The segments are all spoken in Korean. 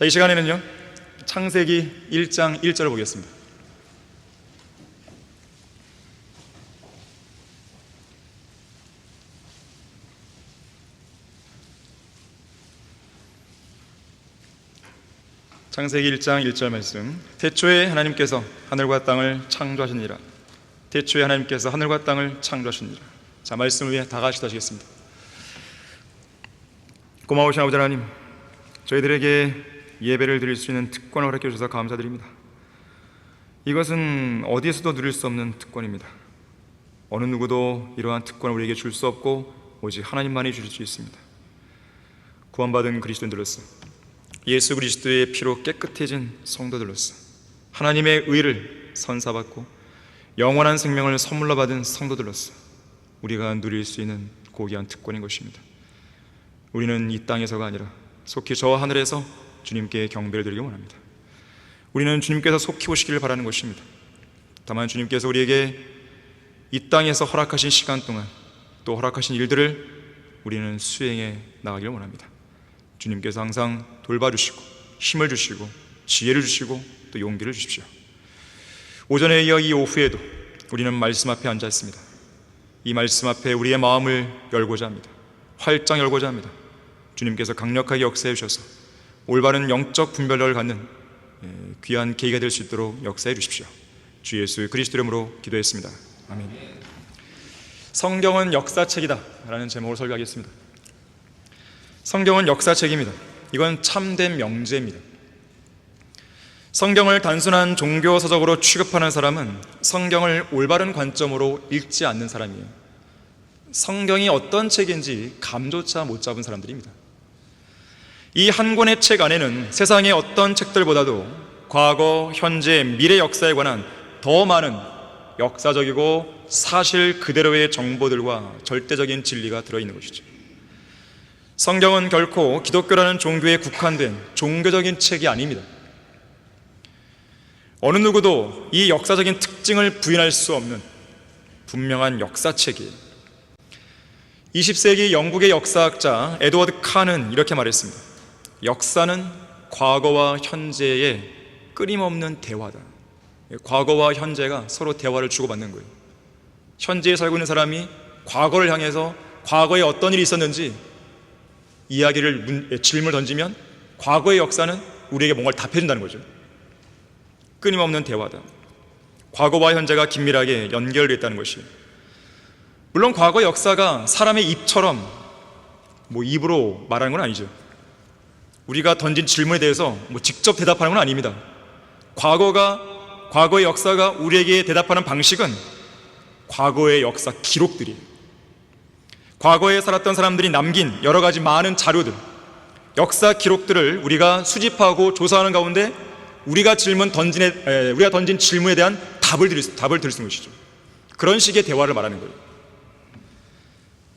자, 이 시간에는요, 창세기 1장 1절을 보겠습니다. 창세기 1장 1절 말씀. 태초에 하나님께서 하늘과 땅을 창조하시니라. 태초에 하나님께서 하늘과 땅을 창조하시니라. 자, 말씀을 위해 다 같이 하시겠습니다. 고마우신 아버지 하나님, 저희들에게 예배를 드릴 수 있는 특권을 허락해 주셔서 감사드립니다. 이것은 어디에서도 누릴 수 없는 특권입니다. 어느 누구도 이러한 특권을 우리에게 줄 수 없고 오직 하나님만이 주실 수 있습니다. 구원받은 그리스도인들로서, 예수 그리스도의 피로 깨끗해진 성도들로서, 하나님의 의를 선사받고 영원한 생명을 선물로 받은 성도들로서 우리가 누릴 수 있는 고귀한 특권인 것입니다. 우리는 이 땅에서가 아니라 속히 저 하늘에서 주님께 경배를 드리기 원합니다. 우리는 주님께서 속히 오시기를 바라는 것입니다. 다만 주님께서 우리에게 이 땅에서 허락하신 시간 동안 또 허락하신 일들을 우리는 수행해 나가기를 원합니다. 주님께서 항상 돌봐주시고 힘을 주시고 지혜를 주시고 또 용기를 주십시오. 오전에 이어 이 오후에도 우리는 말씀 앞에 앉아 있습니다. 이 말씀 앞에 우리의 마음을 열고자 합니다. 활짝 열고자 합니다. 주님께서 강력하게 역사해 주셔서 올바른 영적 분별력을 갖는 귀한 계기가 될 수 있도록 역사해 주십시오. 주 예수 그리스도 이름으로 기도했습니다. 아멘. 성경은 역사책이다 라는 제목으로 설교하겠습니다. 성경은 역사책입니다. 이건 참된 명제입니다. 성경을 단순한 종교 서적으로 취급하는 사람은 성경을 올바른 관점으로 읽지 않는 사람이에요. 성경이 어떤 책인지 감조차 못 잡은 사람들입니다. 이 한 권의 책 안에는 세상의 어떤 책들보다도 과거, 현재, 미래 역사에 관한 더 많은 역사적이고 사실 그대로의 정보들과 절대적인 진리가 들어있는 것이죠. 성경은 결코 기독교라는 종교에 국한된 종교적인 책이 아닙니다. 어느 누구도 이 역사적인 특징을 부인할 수 없는 분명한 역사책이에요. 20세기 영국의 역사학자 에드워드 칸은 이렇게 말했습니다. 역사는 과거와 현재의 끊임없는 대화다. 과거와 현재가 서로 대화를 주고받는 거예요. 현재에 살고 있는 사람이 과거를 향해서 과거에 어떤 일이 있었는지 질문을 던지면 과거의 역사는 우리에게 뭔가를 답해준다는 거죠. 끊임없는 대화다. 과거와 현재가 긴밀하게 연결되어 있다는 것이에요. 물론 과거의 역사가 사람의 입처럼 입으로 말하는 건 아니죠. 우리가 던진 질문에 대해서 직접 대답하는 건 아닙니다. 과거의 역사가 우리에게 대답하는 방식은 과거의 역사 기록들이에요. 과거에 살았던 사람들이 남긴 여러 가지 많은 자료들, 역사 기록들을 우리가 수집하고 조사하는 가운데 우리가 던진 질문에 대한 답을 드릴 수 있는 것이죠. 그런 식의 대화를 말하는 거예요.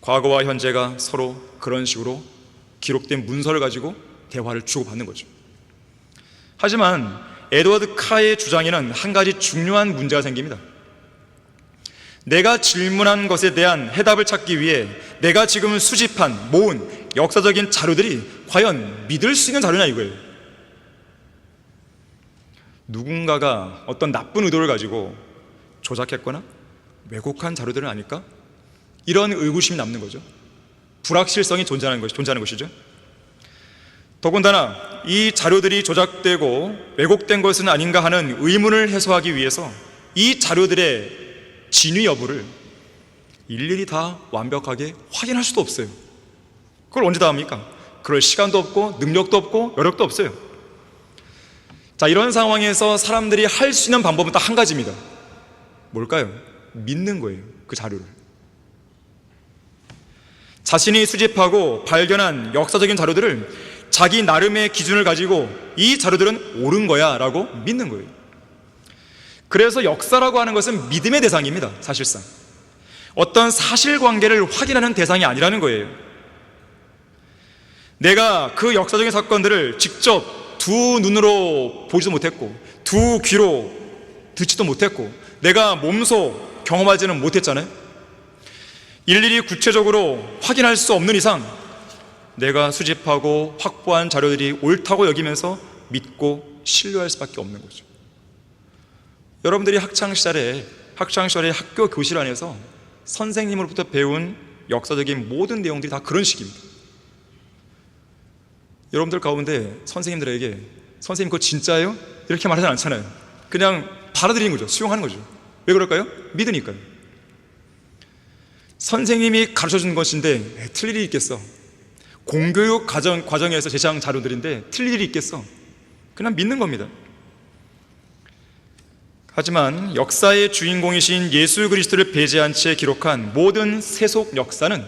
과거와 현재가 서로 그런 식으로 기록된 문서를 가지고 대화를 주고받는 거죠. 하지만 에드워드 카의 주장에는 한 가지 중요한 문제가 생깁니다. 내가 질문한 것에 대한 해답을 찾기 위해 내가 지금 수집한 모은 역사적인 자료들이 과연 믿을 수 있는 자료냐 이거예요. 누군가가 어떤 나쁜 의도를 가지고 조작했거나 왜곡한 자료들은 아닐까? 이런 의구심이 남는 거죠. 불확실성이 존재하는 것이죠. 더군다나 이 자료들이 조작되고 왜곡된 것은 아닌가 하는 의문을 해소하기 위해서 이 자료들의 진위 여부를 일일이 다 완벽하게 확인할 수도 없어요. 그걸 언제 다 합니까? 그럴 시간도 없고 능력도 없고 여력도 없어요. 자, 이런 상황에서 사람들이 할 수 있는 방법은 딱 한 가지입니다. 뭘까요? 믿는 거예요. 그 자료를. 자신이 수집하고 발견한 역사적인 자료들을 자기 나름의 기준을 가지고 이 자료들은 옳은 거야 라고 믿는 거예요. 그래서 역사라고 하는 것은 믿음의 대상입니다. 사실상 어떤 사실관계를 확인하는 대상이 아니라는 거예요. 내가 그 역사적인 사건들을 직접 두 눈으로 보지도 못했고 두 귀로 듣지도 못했고 내가 몸소 경험하지는 못했잖아요. 일일이 구체적으로 확인할 수 없는 이상 내가 수집하고 확보한 자료들이 옳다고 여기면서 믿고 신뢰할 수밖에 없는 거죠. 여러분들이 학창시절에 학교 교실 안에서 선생님으로부터 배운 역사적인 모든 내용들이 다 그런 식입니다. 여러분들 가운데 선생님들에게 선생님 그거 진짜예요? 이렇게 말하지 않잖아요. 그냥 받아들이는 거죠. 수용하는 거죠. 왜 그럴까요? 믿으니까요. 선생님이 가르쳐준 것인데 틀릴 일이 있겠어. 공교육 과정에서 제시한 자료들인데 틀릴 일이 있겠어. 그냥 믿는 겁니다. 하지만 역사의 주인공이신 예수 그리스도를 배제한 채 기록한 모든 세속 역사는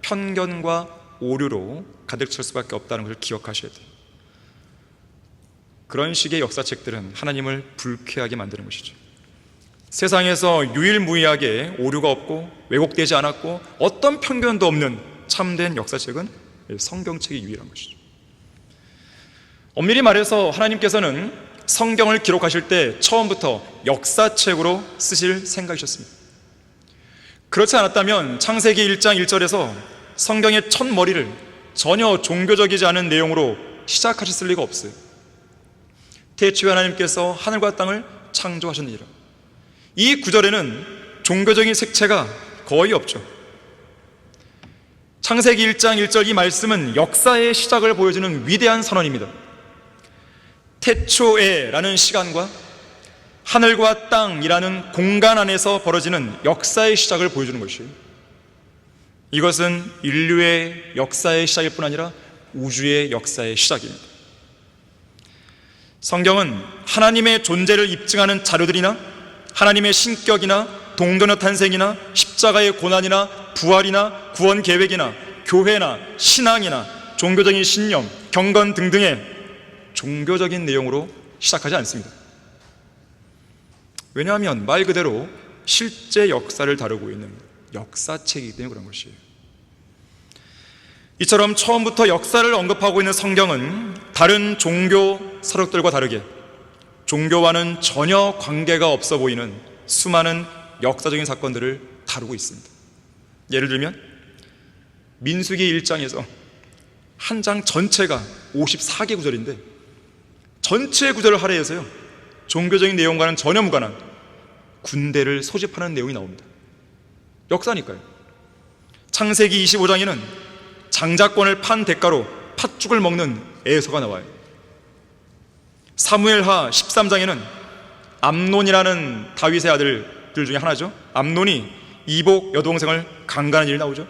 편견과 오류로 가득 찰 수밖에 없다는 것을 기억하셔야 돼요. 그런 식의 역사책들은 하나님을 불쾌하게 만드는 것이죠. 세상에서 유일무이하게 오류가 없고 왜곡되지 않았고 어떤 편견도 없는 참된 역사책은 성경책이 유일한 것이죠. 엄밀히 말해서 하나님께서는 성경을 기록하실 때 처음부터 역사책으로 쓰실 생각이셨습니다. 그렇지 않았다면 창세기 1장 1절에서 성경의 첫 머리를 전혀 종교적이지 않은 내용으로 시작하셨을 리가 없어요. 태초에 하나님께서 하늘과 땅을 창조하셨느니라. 이 구절에는 종교적인 색채가 거의 없죠. 창세기 1장 1절 이 말씀은 역사의 시작을 보여주는 위대한 선언입니다. 태초에라는 시간과 하늘과 땅이라는 공간 안에서 벌어지는 역사의 시작을 보여주는 것이에요. 이것은 인류의 역사의 시작일 뿐 아니라 우주의 역사의 시작입니다. 성경은 하나님의 존재를 입증하는 자료들이나 하나님의 신격이나 동전의 탄생이나 십자가의 고난이나 부활이나 구원 계획이나 교회나 신앙이나 종교적인 신념, 경건 등등의 종교적인 내용으로 시작하지 않습니다. 왜냐하면 말 그대로 실제 역사를 다루고 있는 역사책이기 때문에 그런 것이에요. 이처럼 처음부터 역사를 언급하고 있는 성경은 다른 종교 서록들과 다르게 종교와는 전혀 관계가 없어 보이는 수많은 역사적인 사건들을 다루고 있습니다. 예를 들면 민수기 1장에서 한 장 전체가 54개 구절인데 전체 구절을 할애해서요 종교적인 내용과는 전혀 무관한 군대를 소집하는 내용이 나옵니다. 역사니까요. 창세기 25장에는 장자권을 판 대가로 팥죽을 먹는 에서가 나와요. 사무엘하 13장에는 암논이라는 다윗의 아들들 중에 하나죠. 암논이 이복 여동생을 강간한 일이 나오죠.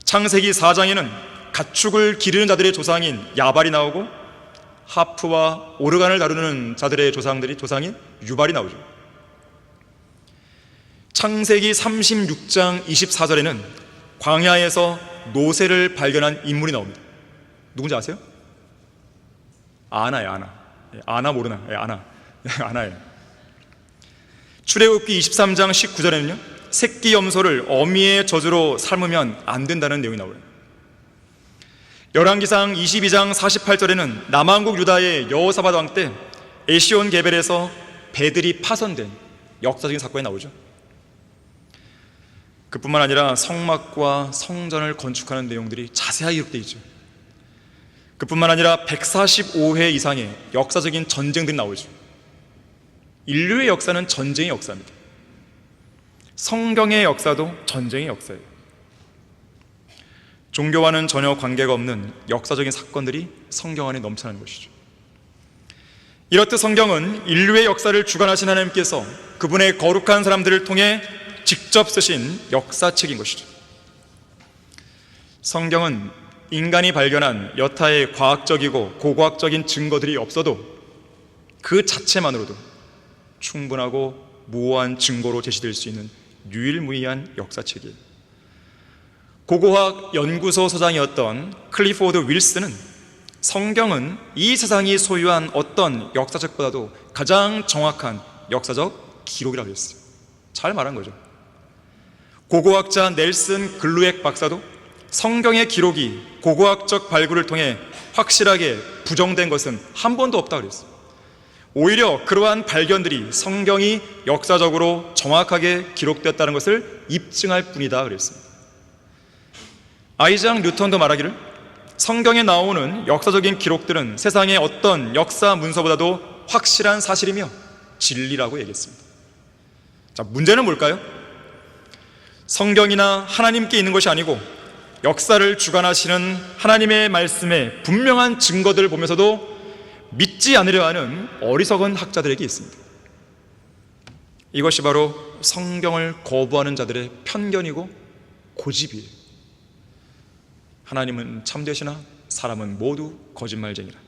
창세기 4장에는 가축을 기르는 자들의 조상인 야발이 나오고 하프와 오르간을 다루는 자들의 조상인 유발이 나오죠. 창세기 36장 24절에는 광야에서 노새를 발견한 인물이 나옵니다. 누군지 아세요? 아나예요. 아나 모르나? 아나예요. 출애굽기 23장 19절에는요 새끼 염소를 어미의 젖으로 삶으면 안 된다는 내용이 나와요. 열왕기상 22장 48절에는 남왕국 유다의 여호사밧 왕 때 에시온 게벨에서 배들이 파손된 역사적인 사건이 나오죠. 그뿐만 아니라 성막과 성전을 건축하는 내용들이 자세하게 기록되어 있죠. 그뿐만 아니라 145회 이상의 역사적인 전쟁들이 나오죠. 인류의 역사는 전쟁의 역사입니다. 성경의 역사도 전쟁의 역사예요. 종교와는 전혀 관계가 없는 역사적인 사건들이 성경 안에 넘쳐나는 것이죠. 이렇듯 성경은 인류의 역사를 주관하신 하나님께서 그분의 거룩한 사람들을 통해 직접 쓰신 역사책인 것이죠. 성경은 인간이 발견한 여타의 과학적이고 고고학적인 증거들이 없어도 그 자체만으로도 충분하고 무오한 증거로 제시될 수 있는 유일무이한 역사책이에요. 고고학 연구소 소장이었던 클리포드 윌슨은 성경은 이 세상이 소유한 어떤 역사책보다도 가장 정확한 역사적 기록이라고 했어요. 잘 말한 거죠. 고고학자 넬슨 글루엑 박사도 성경의 기록이 고고학적 발굴을 통해 확실하게 부정된 것은 한 번도 없다고 그랬어요. 오히려 그러한 발견들이 성경이 역사적으로 정확하게 기록되었다는 것을 입증할 뿐이다 그랬습니다. 아이작 뉴턴도 말하기를 성경에 나오는 역사적인 기록들은 세상의 어떤 역사 문서보다도 확실한 사실이며 진리라고 얘기했습니다. 자, 문제는 뭘까요? 성경이나 하나님께 있는 것이 아니고 역사를 주관하시는 하나님의 말씀에 분명한 증거들을 보면서도 믿지 않으려 하는 어리석은 학자들에게 있습니다. 이것이 바로 성경을 거부하는 자들의 편견이고 고집이에요. 하나님은 참되시나 사람은 모두 거짓말쟁이라.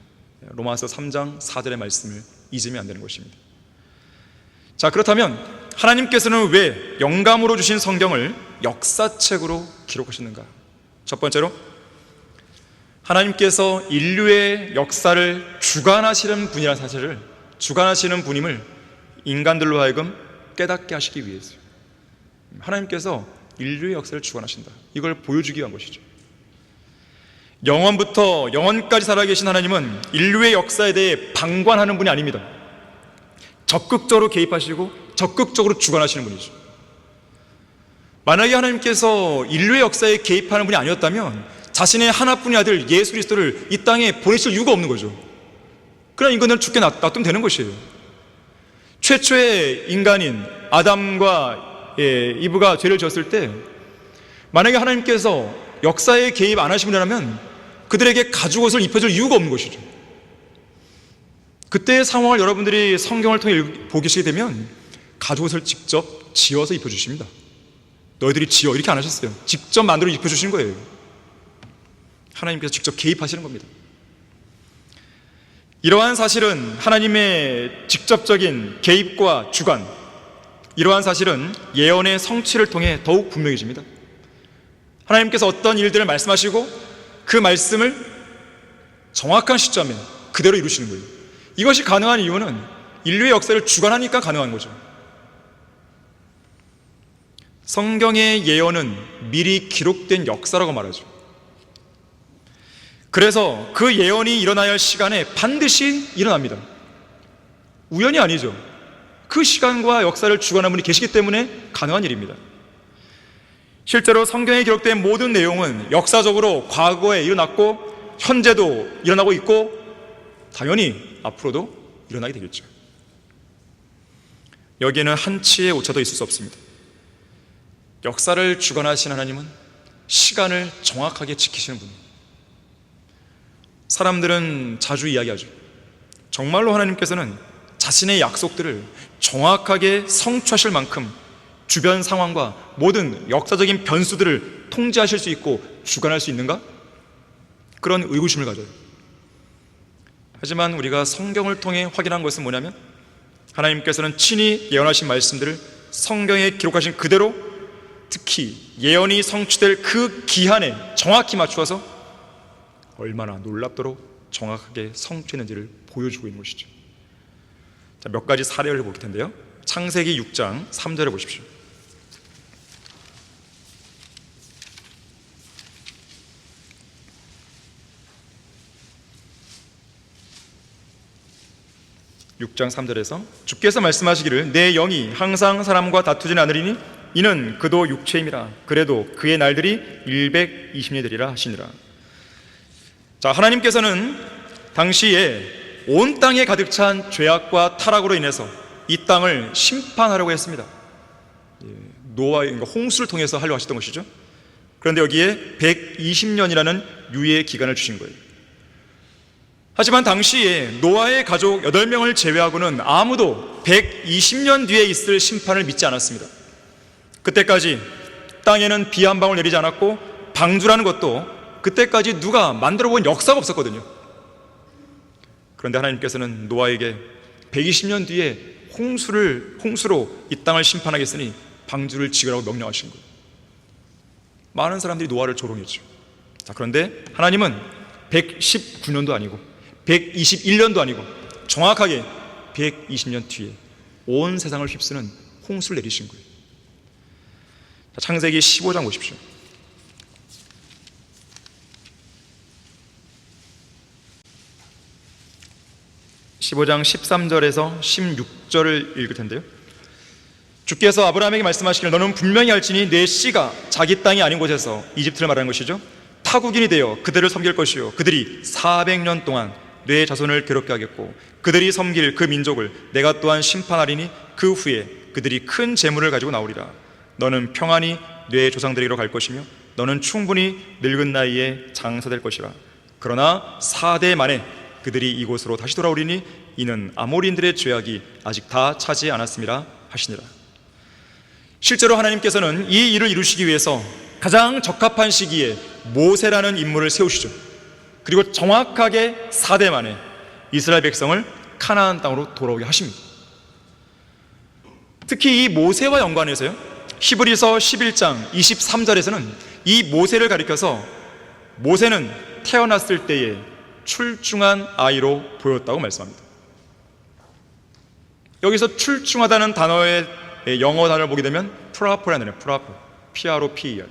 로마서 3장 4절의 말씀을 잊으면 안 되는 것입니다. 자, 그렇다면 하나님께서는 왜 영감으로 주신 성경을 역사책으로 기록하셨는가? 첫 번째로, 하나님께서 인류의 역사를 주관하시는 분이라는 사실을, 주관하시는 분임을 인간들로 하여금 깨닫게 하시기 위해서요. 하나님께서 인류의 역사를 주관하신다, 이걸 보여주기 위한 것이죠. 영원부터 영원까지 살아계신 하나님은 인류의 역사에 대해 방관하는 분이 아닙니다. 적극적으로 개입하시고 적극적으로 주관하시는 분이죠. 만약에 하나님께서 인류의 역사에 개입하는 분이 아니었다면 자신의 하나뿐인 아들 예수 그리스도를 이 땅에 보내실 이유가 없는 거죠. 그냥 인간을 죽게 놔두면 되는 것이에요. 최초의 인간인 아담과 이브가 죄를 지었을 때 만약에 하나님께서 역사에 개입 안 하신 분이라면 그들에게 가죽옷을 입혀줄 이유가 없는 것이죠. 그때의 상황을 여러분들이 성경을 통해 보시게 되면 가죽옷을 직접 지어서 입혀주십니다. 너희들이 지어, 이렇게 안 하셨어요. 직접 만들어 입혀주신 거예요. 하나님께서 직접 개입하시는 겁니다. 이러한 사실은 하나님의 직접적인 개입과 주관, 이러한 사실은 예언의 성취를 통해 더욱 분명해집니다. 하나님께서 어떤 일들을 말씀하시고 그 말씀을 정확한 시점에 그대로 이루시는 거예요. 이것이 가능한 이유는 인류의 역사를 주관하니까 가능한 거죠. 성경의 예언은 미리 기록된 역사라고 말하죠. 그래서 그 예언이 일어나야 할 시간에 반드시 일어납니다. 우연이 아니죠. 그 시간과 역사를 주관하는 분이 계시기 때문에 가능한 일입니다. 실제로 성경에 기록된 모든 내용은 역사적으로 과거에 일어났고 현재도 일어나고 있고 당연히 앞으로도 일어나게 되겠죠. 여기에는 한치의 오차도 있을 수 없습니다. 역사를 주관하신 하나님은 시간을 정확하게 지키시는 분입니다. 사람들은 자주 이야기하죠. 정말로 하나님께서는 자신의 약속들을 정확하게 성취하실 만큼 주변 상황과 모든 역사적인 변수들을 통제하실 수 있고 주관할 수 있는가? 그런 의구심을 가져요. 하지만 우리가 성경을 통해 확인한 것은 뭐냐면 하나님께서는 친히 예언하신 말씀들을 성경에 기록하신 그대로, 특히 예언이 성취될 그 기한에 정확히 맞추어서 얼마나 놀랍도록 정확하게 성취했는지를 보여주고 있는 것이죠. 자, 몇 가지 사례를 볼 텐데요. 창세기 6장 3절을 보십시오. (6장 3절에서) 주께서 말씀하시기를 내 영이 항상 사람과 다투진 않으리니 이는 그도 육체임이라. 그래도 그의 날들이 120년 되리라 하시니라. 자, 하나님께서는 당시에 온 땅에 가득 찬 죄악과 타락으로 인해서 이 땅을 심판하려고 했습니다. 노아의 홍수를 통해서 하려고 하셨던 것이죠. 그런데 여기에 120년이라는 유예의 기간을 주신 거예요. 하지만 당시에 노아의 가족 8명을 제외하고는 아무도 120년 뒤에 있을 심판을 믿지 않았습니다. 그때까지 땅에는 비 한 방울 내리지 않았고 방주라는 것도 그때까지 누가 만들어 본 역사가 없었거든요. 그런데 하나님께서는 노아에게 120년 뒤에 홍수로 이 땅을 심판하겠으니 방주를 지으라고 명령하신 거예요. 많은 사람들이 노아를 조롱했죠. 자, 그런데 하나님은 119년도 아니고 121년도 아니고 정확하게 120년 뒤에 온 세상을 휩쓰는 홍수를 내리신 거예요. 자, 창세기 15장 보십시오. (15장) 13절에서 16절을 읽을 텐데요. 주께서 아브라함에게 말씀하시기를 너는 분명히 알지니 내 씨가 자기 땅이 아닌 곳에서, 이집트를 말하는 것이죠, 타국인이 되어 그들을 섬길 것이요 그들이 400년 동안 내 자손을 괴롭게 하겠고 그들이 섬길 그 민족을 내가 또한 심판하리니 그 후에 그들이 큰 재물을 가지고 나오리라. 너는 평안히 내 조상들에게로 갈 것이며 너는 충분히 늙은 나이에 장사될 것이라. 그러나 4대 만에 그들이 이곳으로 다시 돌아오리니 이는 아모리인들의 죄악이 아직 다 차지 않았음이라 하시니라. 실제로 하나님께서는 이 일을 이루시기 위해서 가장 적합한 시기에 모세라는 인물을 세우시죠. 그리고 정확하게 4대 만에 이스라엘 백성을 가나안 땅으로 돌아오게 하십니다. 특히 이 모세와 연관해서요, 히브리서 11장 23절에서는 이 모세를 가리켜서 모세는 태어났을 때에 출중한 아이로 보였다고 말씀합니다. 여기서 출중하다는 단어의 영어 단어를 보게 되면 프라퍼라는 단어예요. 프라퍼, P-R-O-P-E-R.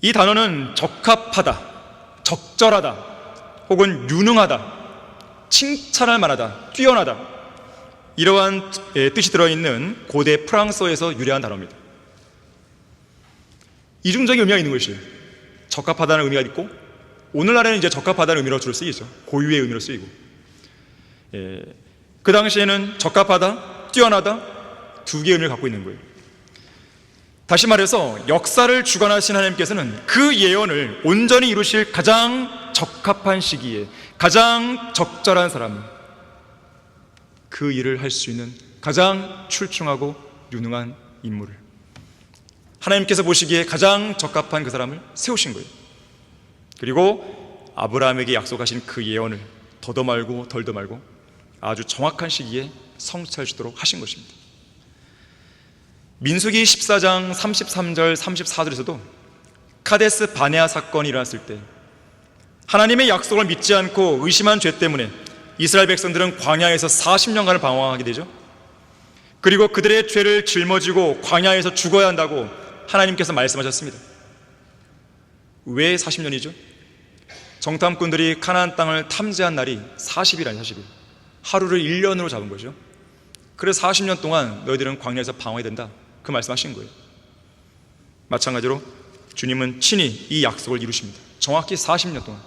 이 단어는 적합하다, 적절하다, 혹은 유능하다, 칭찬할 만하다, 뛰어나다, 이러한 뜻이 들어있는 고대 프랑스어에서 유래한 단어입니다. 이중적인 의미가 있는 것이에요. 적합하다는 의미가 있고, 오늘날에는 이제 적합하다는 의미로 주로 쓰이죠. 고유의 의미로 쓰이고, 그 당시에는 적합하다, 뛰어나다, 두 개의 의미를 갖고 있는 거예요. 다시 말해서 역사를 주관하신 하나님께서는 그 예언을 온전히 이루실 가장 적합한 시기에 가장 적절한 사람, 그 일을 할 수 있는 가장 출중하고 유능한 인물을, 하나님께서 보시기에 가장 적합한 그 사람을 세우신 거예요. 그리고 아브라함에게 약속하신 그 예언을 더도 말고 덜도 말고 아주 정확한 시기에 성취할 수 있도록 하신 것입니다. 민수기 14장 33절 34절에서도 카데스 바네아 사건이 일어났을 때 하나님의 약속을 믿지 않고 의심한 죄 때문에 이스라엘 백성들은 광야에서 40년간을 방황하게 되죠. 그리고 그들의 죄를 짊어지고 광야에서 죽어야 한다고 하나님께서 말씀하셨습니다. 왜 40년이죠? 정탐꾼들이 가나안 땅을 탐지한 날이 40일 아니 40일, 하루를 1년으로 잡은 거죠. 그래서 40년 동안 너희들은 광야에서 방황해야 된다, 그 말씀하신 거예요. 마찬가지로 주님은 친히 이 약속을 이루십니다. 정확히 40년 동안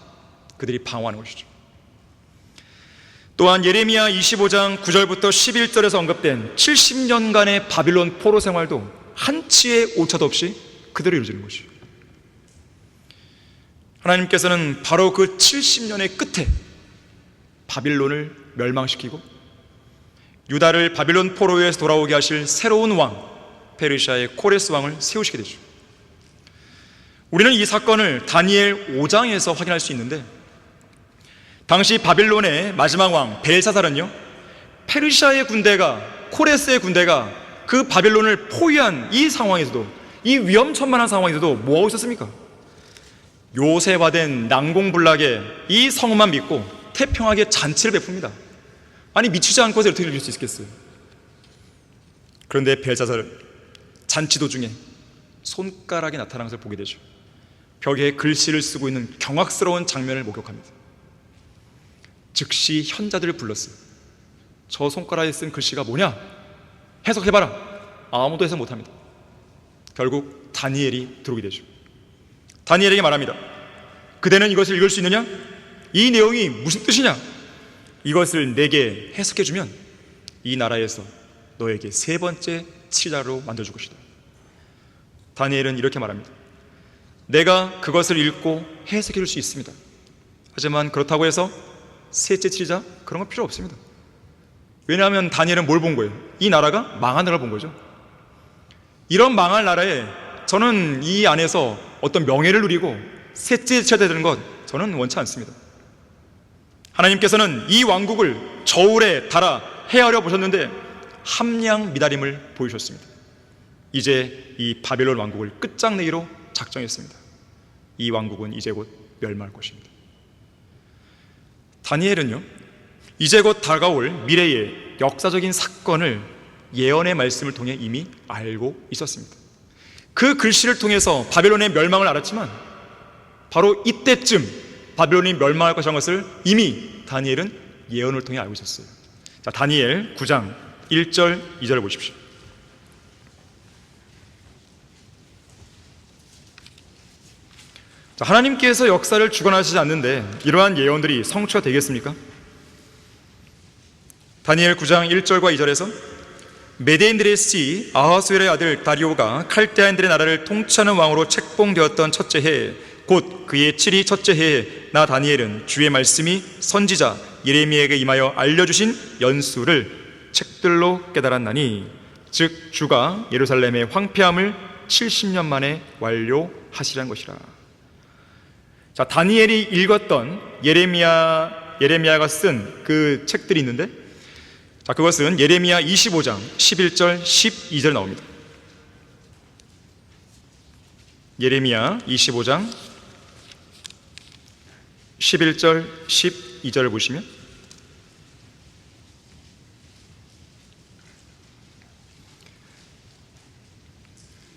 그들이 방황하는 것이죠. 또한 예레미야 25장 9절부터 11절에서 언급된 70년간의 바빌론 포로 생활도 한치의 오차도 없이 그대로 이루어지는 것이죠. 하나님께서는 바로 그 70년의 끝에 바빌론을 멸망시키고 유다를 바빌론 포로에서 돌아오게 하실 새로운 왕, 페르시아의 코레스 왕을 세우시게 되죠. 우리는 이 사건을 다니엘 5장에서 확인할 수 있는데, 당시 바빌론의 마지막 왕 벨사살은요, 페르시아의 군대가, 코레스의 군대가 그 바빌론을 포위한 이 상황에서도, 이 위험천만한 상황에서도 뭐하고 있었습니까? 요새화된 난공불락의 이 성만 믿고 태평하게 잔치를 베풉니다. 아니, 미치지 않고서 어떻게 이길 수 있겠어요? 그런데 벨사살은 잔치 도중에 손가락이 나타나는 것을 보게 되죠. 벽에 글씨를 쓰고 있는 경악스러운 장면을 목격합니다. 즉시 현자들을 불렀어요. 저 손가락에 쓴 글씨가 뭐냐? 해석해봐라. 아무도 해석 못합니다. 결국 다니엘이 들어오게 되죠. 다니엘에게 말합니다. 그대는 이것을 읽을 수 있느냐? 이 내용이 무슨 뜻이냐? 이것을 내게 해석해주면 이 나라에서 너에게 세 번째 치자로 만들어줄 것이다. 다니엘은 이렇게 말합니다. 내가 그것을 읽고 해석해줄 수 있습니다. 하지만 그렇다고 해서 셋째 치자? 그런 건 필요 없습니다. 왜냐하면 다니엘은 뭘 본 거예요? 이 나라가 망한 나라를 본 거죠. 이런 망할 나라에 저는 이 안에서 어떤 명예를 누리고 셋째 치자 되는 것 저는 원치 않습니다. 하나님께서는 이 왕국을 저울에 달아 헤아려 보셨는데 함량 미다림을 보이셨습니다. 이제 이 바벨론 왕국을 끝장내기로 작정했습니다. 이 왕국은 이제 곧 멸망할 것입니다. 다니엘은요, 이제 곧 다가올 미래의 역사적인 사건을 예언의 말씀을 통해 이미 알고 있었습니다. 그 글씨를 통해서 바벨론의 멸망을 알았지만 바로 이때쯤 바벨론이 멸망할 것이라는 것을 이미 다니엘은 예언을 통해 알고 있었어요. 자, 다니엘 9장 1절 2절을 보십시오. 자, 하나님께서 역사를 주관하시지 않는데 이러한 예언들이 성취가 되겠습니까? 다니엘 9장 1절과 2절에서 메데인들의 씨 아하수엘의 아들 다리오가 칼데아인들의 나라를 통치하는 왕으로 책봉되었던 첫째 해에, 곧 그의 7위 첫째 해에 나 다니엘은 주의 말씀이 선지자 예레미야에게 임하여 알려주신 연수를 책들로 깨달았나니, 즉 주가 예루살렘의 황폐함을 70년 만에 완료하시라는 것이라. 자, 다니엘이 읽었던 예레미야가 쓴 그 책들이 있는데, 자, 그것은 예레미야 25장 11절 12절 나옵니다. 예레미야 25장 11절 12절을 보시면,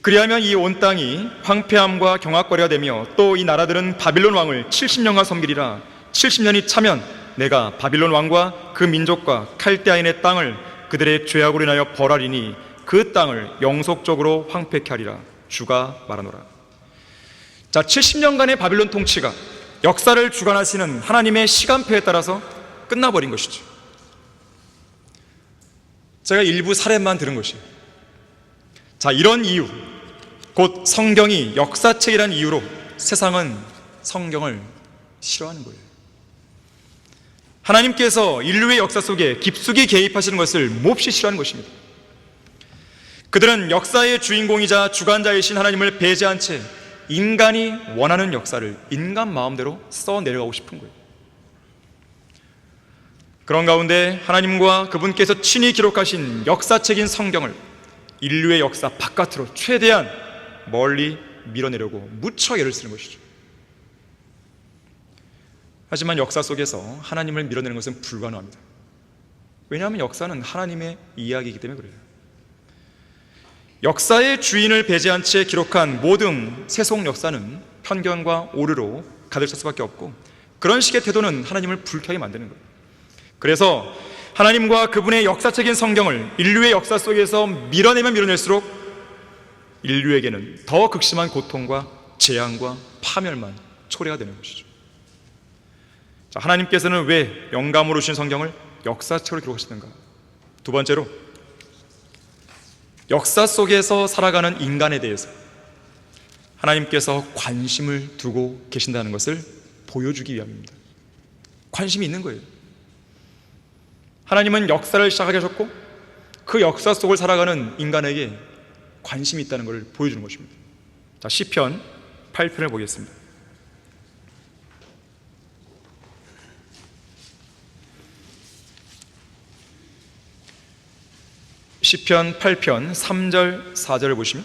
그리하면 이 온 땅이 황폐함과 경악거리가 되며 또 이 나라들은 바빌론 왕을 70년간 섬기리라. 70년이 차면 내가 바빌론 왕과 그 민족과 칼데아인의 땅을 그들의 죄악으로 인하여 벌하리니 그 땅을 영속적으로 황폐케 하리라. 주가 말하노라. 자, 70년간의 바빌론 통치가 역사를 주관하시는 하나님의 시간표에 따라서 끝나버린 것이죠. 제가 일부 사례만 들은 것이에요. 자, 이런 이유, 곧 성경이 역사책이라는 이유로 세상은 성경을 싫어하는 거예요. 하나님께서 인류의 역사 속에 깊숙이 개입하시는 것을 몹시 싫어하는 것입니다. 그들은 역사의 주인공이자 주관자이신 하나님을 배제한 채 인간이 원하는 역사를 인간 마음대로 써내려가고 싶은 거예요. 그런 가운데 하나님과 그분께서 친히 기록하신 역사책인 성경을 인류의 역사 바깥으로 최대한 멀리 밀어내려고 무척 애를 쓰는 것이죠. 하지만 역사 속에서 하나님을 밀어내는 것은 불가능합니다. 왜냐하면 역사는 하나님의 이야기이기 때문에 그래요. 역사의 주인을 배제한 채 기록한 모든 세속 역사는 편견과 오류로 가득 찰 수밖에 없고, 그런 식의 태도는 하나님을 불쾌하게 만드는 거예요. 그래서 하나님과 그분의 역사책인 성경을 인류의 역사 속에서 밀어내면 밀어낼수록 인류에게는 더 극심한 고통과 재앙과 파멸만 초래가 되는 것이죠. 자, 하나님께서는 왜 영감으로 주신 성경을 역사책으로 기록하시는가? 두 번째로, 역사 속에서 살아가는 인간에 대해서 하나님께서 관심을 두고 계신다는 것을 보여주기 위함입니다. 관심이 있는 거예요. 하나님은 역사를 시작하게 하셨고 그 역사 속을 살아가는 인간에게 관심이 있다는 것을 보여주는 것입니다. 자, 시편 8편을 보겠습니다. 시편 8편 3절 4절을 보시면,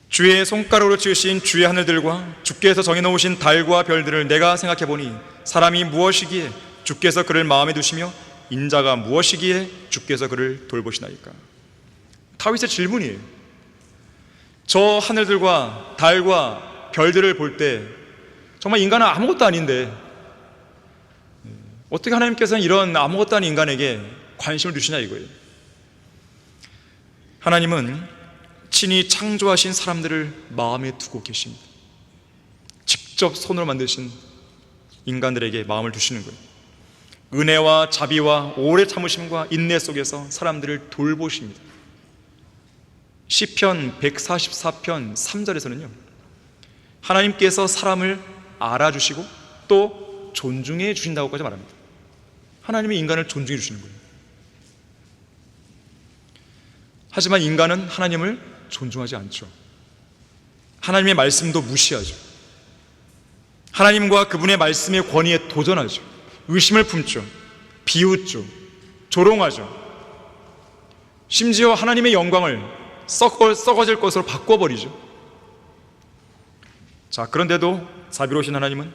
주의 손가락으로 지으신 주의 하늘들과 주께서 정해놓으신 달과 별들을 내가 생각해보니 사람이 무엇이기에 주께서 그를 마음에 두시며 인자가 무엇이기에 주께서 그를 돌보시나이까. 다윗의 질문이에요. 저 하늘들과 달과 별들을 볼 때 정말 인간은 아무것도 아닌데 어떻게 하나님께서는 이런 아무것도 아닌 인간에게 관심을 두시냐 이거예요. 하나님은 친히 창조하신 사람들을 마음에 두고 계십니다. 직접 손으로 만드신 인간들에게 마음을 두시는 거예요. 은혜와 자비와 오래 참으심과 인내 속에서 사람들을 돌보십니다. 시편 144편 3절에서는요, 하나님께서 사람을 알아주시고 또 존중해 주신다고까지 말합니다. 하나님이 인간을 존중해 주시는 거예요. 하지만 인간은 하나님을 존중하지 않죠. 하나님의 말씀도 무시하죠. 하나님과 그분의 말씀의 권위에 도전하죠. 의심을 품죠. 비웃죠. 조롱하죠. 심지어 하나님의 영광을 썩어질 것으로 바꿔버리죠. 자, 그런데도 자비로우신 하나님은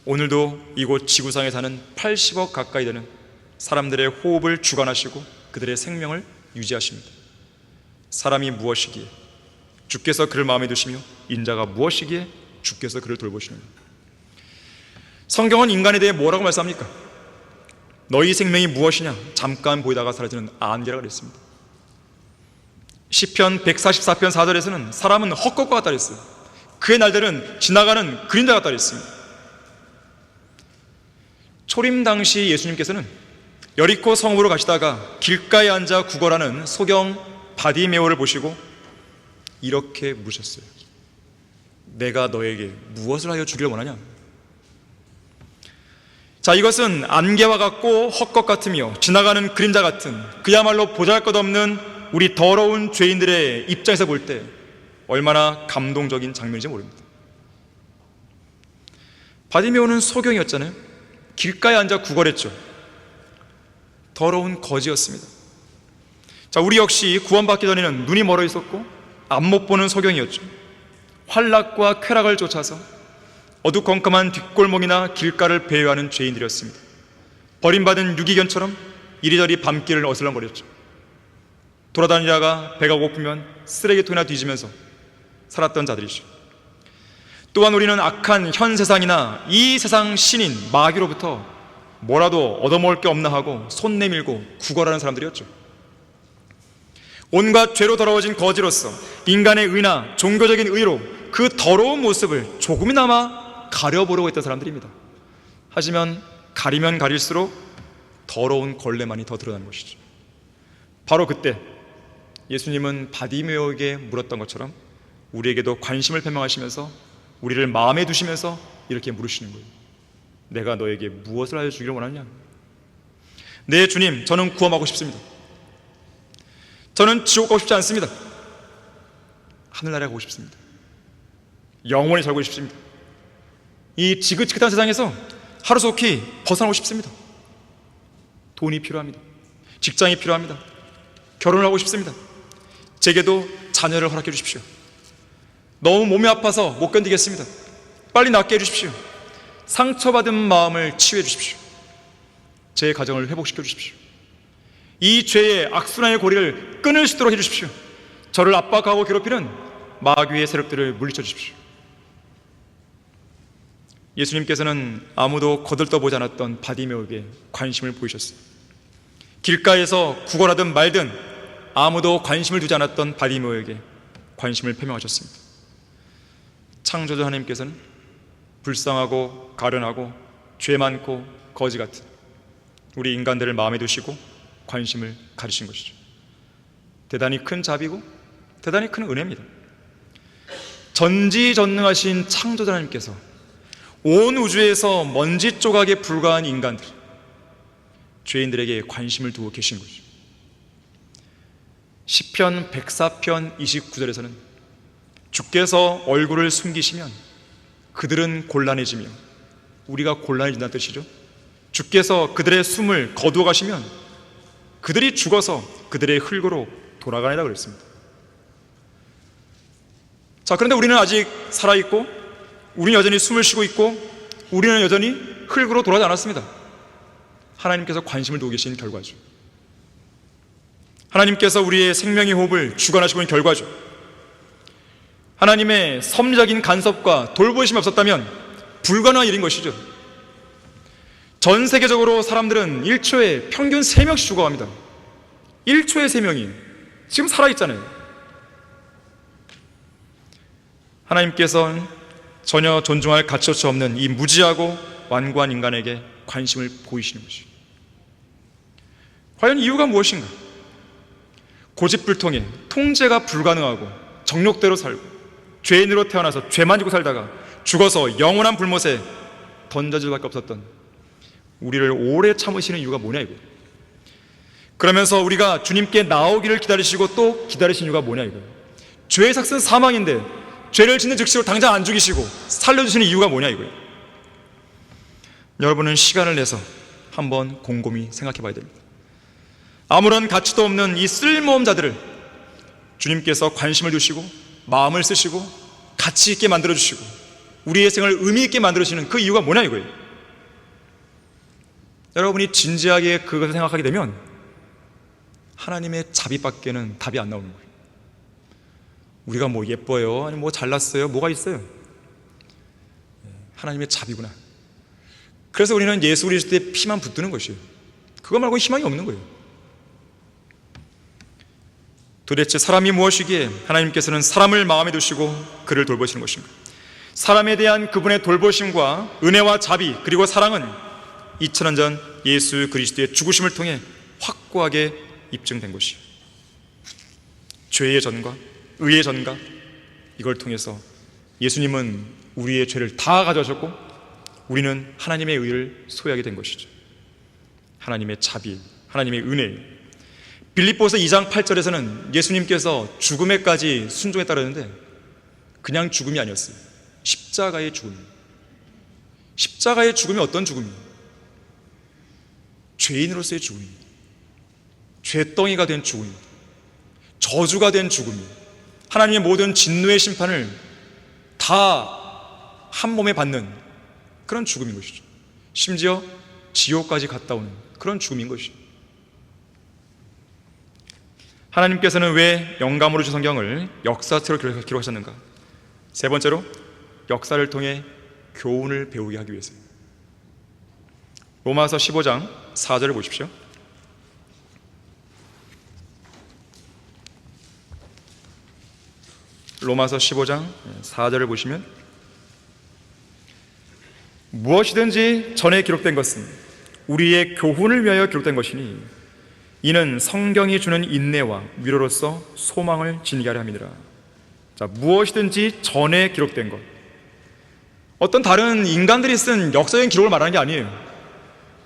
오늘도 이곳 지구상에 사는 80억 가까이 되는 사람들의 호흡을 주관하시고 그들의 생명을 유지하십니다. 사람이 무엇이기에 주께서 그를 마음에 두시며 인자가 무엇이기에 주께서 그를 돌보시느냐. 성경은 인간에 대해 뭐라고 말씀합니까? 너희 생명이 무엇이냐? 잠깐 보이다가 사라지는 안개라 그랬습니다. 시편 144편 4절에서는 사람은 헛것과 같다 그랬어요. 그의 날들은 지나가는 그림자 같다 그랬습니다. 초림 당시 예수님께서는 여리코 성으로 가시다가 길가에 앉아 구걸하는 소경 바디메오를 보시고 이렇게 물으셨어요. 내가 너에게 무엇을 하여 주기를 원하냐? 자, 이것은 안개와 같고 헛것 같으며 지나가는 그림자 같은 그야말로 보잘것없는 우리 더러운 죄인들의 입장에서 볼 때 얼마나 감동적인 장면인지 모릅니다. 바디메오는 소경이었잖아요. 길가에 앉아 구걸했죠. 더러운 거지였습니다. 자, 우리 역시 구원받기 전에는 눈이 멀어 있었고 앞 못 보는 소경이었죠. 환락과 쾌락을 쫓아서 어두컴컴한 뒷골목이나 길가를 배회하는 죄인들이었습니다. 버림받은 유기견처럼 이리저리 밤길을 어슬렁거렸죠. 돌아다니다가 배가 고프면 쓰레기통이나 뒤지면서 살았던 자들이죠. 또한 우리는 악한 현 세상이나 이 세상 신인 마귀로부터 뭐라도 얻어먹을 게 없나 하고 손 내밀고 구걸하는 사람들이었죠. 온갖 죄로 더러워진 거지로서 인간의 의나 종교적인 의로 그 더러운 모습을 조금이나마 가려보려고 했던 사람들입니다. 하지만 가리면 가릴수록 더러운 걸레만이 더 드러나는 것이죠. 바로 그때 예수님은 바디메오에게 물었던 것처럼 우리에게도 관심을 표명하시면서 우리를 마음에 두시면서 이렇게 물으시는 거예요. 내가 너에게 무엇을 하여 주기를 원하냐? 네, 주님, 저는 구원하고 싶습니다. 저는 지옥 가고 싶지 않습니다. 하늘나라에 가고 싶습니다. 영원히 살고 싶습니다. 이 지긋지긋한 세상에서 하루속히 벗어나고 싶습니다. 돈이 필요합니다. 직장이 필요합니다. 결혼을 하고 싶습니다. 제게도 자녀를 허락해 주십시오. 너무 몸이 아파서 못 견디겠습니다. 빨리 낫게 해주십시오. 상처받은 마음을 치유해 주십시오. 제 가정을 회복시켜 주십시오. 이 죄의 악순환의 고리를 끊을 수 있도록 해주십시오. 저를 압박하고 괴롭히는 마귀의 세력들을 물리쳐 주십시오. 예수님께서는 아무도 거들떠보지 않았던 바디메오에게 관심을 보이셨어요. 길가에서 구걸하든 말든 아무도 관심을 두지 않았던 바디메오에게 관심을 표명하셨습니다. 창조주 하나님께서는 불쌍하고 가련하고 죄 많고 거지 같은 우리 인간들을 마음에 두시고 관심을 가지신 것이죠. 대단히 큰 자비고 대단히 큰 은혜입니다. 전지전능하신 창조주 하나님께서 온 우주에서 먼지 조각에 불과한 인간들, 죄인들에게 관심을 두고 계신 거죠. 시편 104편 29절에서는 주께서 얼굴을 숨기시면 그들은 곤란해지며, 우리가 곤란해진다는 뜻이죠. 주께서 그들의 숨을 거두어 가시면 그들이 죽어서 그들의 흙으로 돌아가리라 그랬습니다. 자, 그런데 우리는 아직 살아있고 우리는 여전히 숨을 쉬고 있고 우리는 여전히 흙으로 돌아가지 않았습니다. 하나님께서 관심을 두고 계신 결과죠. 하나님께서 우리의 생명의 호흡을 주관하시고 있는 결과죠. 하나님의 섭리적인 간섭과 돌보심이 없었다면 불가능한 일인 것이죠. 전 세계적으로 사람들은 1초에 평균 3명씩 죽어갑니다. 1초에 3명이 지금 살아있잖아요. 하나님께서는 전혀 존중할 가치조차 없는 이 무지하고 완고한 인간에게 관심을 보이시는 것이죠. 과연 이유가 무엇인가? 고집불통에 통제가 불가능하고 정욕대로 살고 죄인으로 태어나서 죄만 지고 살다가 죽어서 영원한 불못에 던져질 밖에 없었던 우리를 오래 참으시는 이유가 뭐냐 이거. 그러면서 우리가 주님께 나오기를 기다리시고 또 기다리신 이유가 뭐냐 이거. 죄의 삭은 사망인데 죄를 짓는 즉시로 당장 안 죽이시고 살려주시는 이유가 뭐냐 이거예요. 여러분은 시간을 내서 한번 곰곰이 생각해 봐야 됩니다. 아무런 가치도 없는 이 쓸모없는 자들을 주님께서 관심을 두시고 마음을 쓰시고 가치 있게 만들어주시고 우리의 생을 의미 있게 만들어주시는 그 이유가 뭐냐 이거예요. 여러분이 진지하게 그것을 생각하게 되면 하나님의 자비밖에는 답이 안 나오는 거예요. 우리가 뭐 예뻐요? 아니 뭐 잘났어요? 뭐가 있어요? 하나님의 자비구나. 그래서 우리는 예수 그리스도의 피만 붙드는 것이에요. 그거 말고 희망이 없는 거예요. 도대체 사람이 무엇이기에 하나님께서는 사람을 마음에 두시고 그를 돌보시는 것인가? 사람에 대한 그분의 돌보심과 은혜와 자비 그리고 사랑은 2000년 전 예수 그리스도의 죽으심을 통해 확고하게 입증된 것이에요. 죄의 전가, 의의 전가, 이걸 통해서 예수님은 우리의 죄를 다 가져오셨고 우리는 하나님의 의를 소유하게 된 것이죠. 하나님의 자비, 하나님의 은혜. 빌립보서 2장 8절에서는 예수님께서 죽음에까지 순종했다는데 그냥 죽음이 아니었어요. 십자가의 죽음. 십자가의 죽음이 어떤 죽음이에요? 죄인으로서의 죽음입니다. 죄덩이가 된 죽음입니다. 저주가 된 죽음이에요. 하나님의 모든 진노의 심판을 다 한 몸에 받는 그런 죽음인 것이죠. 심지어 지옥까지 갔다 오는 그런 죽음인 것이죠. 하나님께서는 왜 영감으로 주신 성경을 역사책으로 기록하셨는가? 세 번째로 역사를 통해 교훈을 배우게 하기 위해서요. 로마서 15장 4절을 보십시오. 로마서 15장 4절을 보시면 무엇이든지 전에 기록된 것은 우리의 교훈을 위하여 기록된 것이니 이는 성경이 주는 인내와 위로로서 소망을 지니게 하려 함이니라. 자, 무엇이든지 전에 기록된 것. 어떤 다른 인간들이 쓴 역사적인 기록을 말하는 게 아니에요.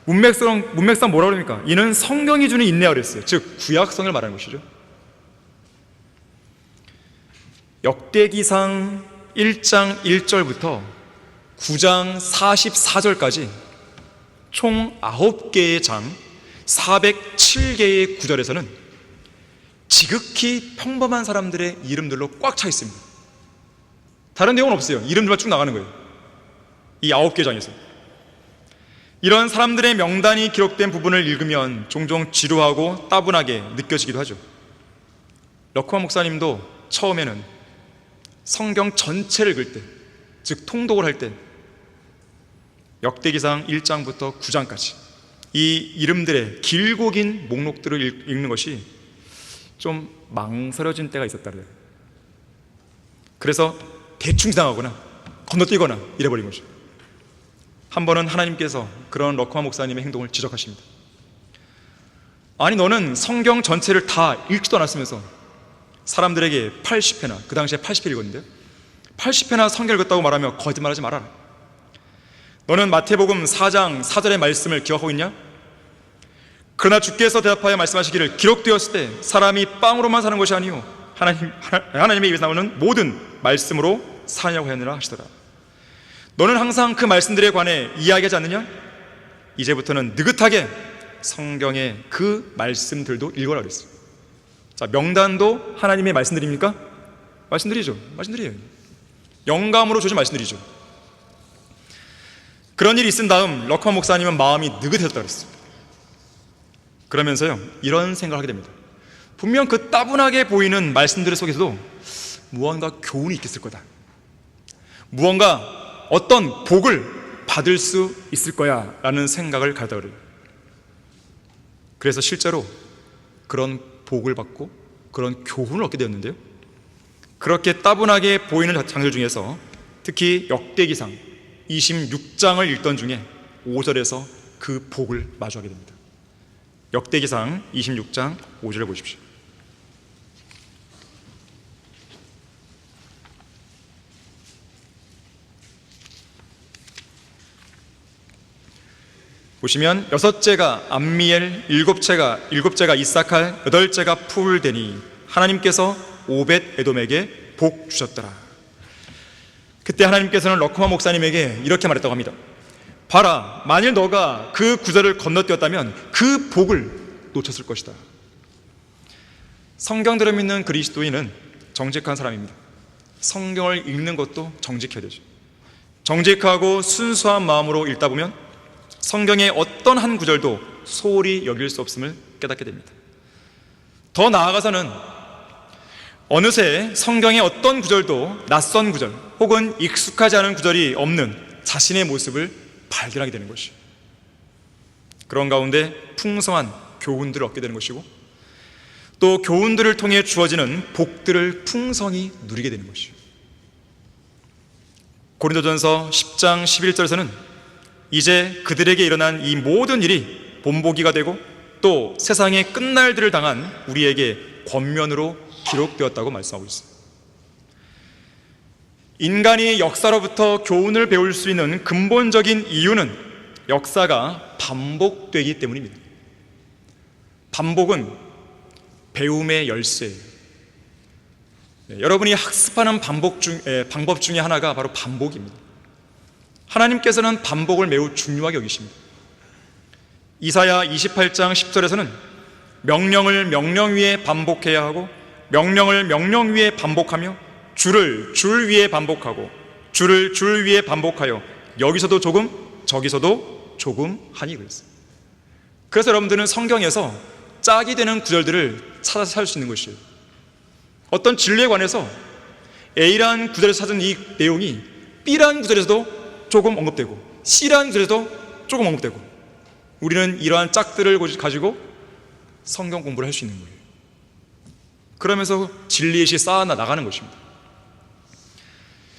문맥상 뭐라 그럽니까? 이는 성경이 주는 인내와 그랬어요. 즉 구약성을 말하는 것이죠. 역대기상 1장 1절부터 9장 44절까지 총 9개의 장 407개의 구절에서는 지극히 평범한 사람들의 이름들로 꽉 차 있습니다. 다른 내용은 없어요. 이름들만 쭉 나가는 거예요. 이 9개 장에서. 이런 사람들의 명단이 기록된 부분을 읽으면 종종 지루하고 따분하게 느껴지기도 하죠. 러크만 목사님도 처음에는 성경 전체를 읽을 때, 즉 통독을 할 때 역대기상 1장부터 9장까지 이 이름들의 길고 긴 목록들을 읽는 것이 좀 망설여진 때가 있었다래요. 그래서 대충 지나가거나 건너뛰거나 이래버린 거죠. 한 번은 하나님께서 그런 러크만 목사님의 행동을 지적하십니다. 아니 너는 성경 전체를 다 읽지도 않았으면서 사람들에게 80회나, 그 당시에 80회 읽었는데요, 80회나 성경을 읽었다고 말하며 거짓말하지 말아라. 너는 마태복음 4장 4절의 말씀을 기억하고 있냐? 그러나 주께서 대답하여 말씀하시기를 기록되었을 때 사람이 빵으로만 사는 것이 아니요 하나님의 입에서 나오는 모든 말씀으로 사냐고 하느라 하시더라. 너는 항상 그 말씀들에 관해 이야기하지 않느냐? 이제부터는 느긋하게 성경의 그 말씀들도 읽어라 그랬어요. 자, 명단도 하나님의 말씀들입니까? 말씀드리죠. 말씀드려요. 영감으로 주신 말씀드리죠. 그런 일이 있은 다음 러크만 목사님은 마음이 느긋해졌다고 그랬습니다. 그러면서요 이런 생각을 하게 됩니다. 분명 그 따분하게 보이는 말씀들 속에서도 무언가 교훈이 있겠을 거다. 무언가 어떤 복을 받을 수 있을 거야 라는 생각을 가졌다고 그래요. 그래서 실제로 그런 복을 받고 그런 교훈을 얻게 되었는데요, 그렇게 따분하게 보이는 장들 중에서 특히 역대기상 26장을 읽던 중에 5절에서 그 복을 마주하게 됩니다. 역대기상 26장 5절을 보십시오. 보시면 여섯째가 암미엘, 일곱째가 이사칼, 여덟째가 풀되니 하나님께서 오벳 에돔에게 복 주셨더라. 그때 하나님께서는 러크만 목사님에게 이렇게 말했다고 합니다. 봐라, 만일 너가 그 구절을 건너뛰었다면 그 복을 놓쳤을 것이다. 성경대로 믿는 그리스도인은 정직한 사람입니다. 성경을 읽는 것도 정직해야 되죠. 정직하고 순수한 마음으로 읽다 보면 성경의 어떤 한 구절도 소홀히 여길 수 없음을 깨닫게 됩니다. 더 나아가서는 어느새 성경의 어떤 구절도 낯선 구절 혹은 익숙하지 않은 구절이 없는 자신의 모습을 발견하게 되는 것이죠. 그런 가운데 풍성한 교훈들을 얻게 되는 것이고, 또 교훈들을 통해 주어지는 복들을 풍성히 누리게 되는 것이죠. 고린도전서 10장 11절에서는 이제 그들에게 일어난 이 모든 일이 본보기가 되고 또 세상의 끝날들을 당한 우리에게 권면으로 기록되었다고 말씀하고 있습니다. 인간이 역사로부터 교훈을 배울 수 있는 근본적인 이유는 역사가 반복되기 때문입니다. 반복은 배움의 열쇠예요. 여러분이 학습하는 방법 중에 하나가 바로 반복입니다. 하나님께서는 반복을 매우 중요하게 여기십니다. 이사야 28장 10절에서는 명령을 명령 위에 반복해야 하고 명령을 명령 위에 반복하며 줄을 줄 위에 반복하고 줄을 줄 위에 반복하여 여기서도 조금 저기서도 조금 하니 그랬어요. 그래서 여러분들은 성경에서 짝이 되는 구절들을 찾아서 찾을 수 있는 것이에요. 어떤 진리에 관해서 A라는 구절에서 찾은 이 내용이 B라는 구절에서도 조금 언급되고 C라는 구절에서도 조금 언급되고, 우리는 이러한 짝들을 가지고 성경 공부를 할 수 있는 거예요. 그러면서 진리의 시 쌓아 나가는 것입니다.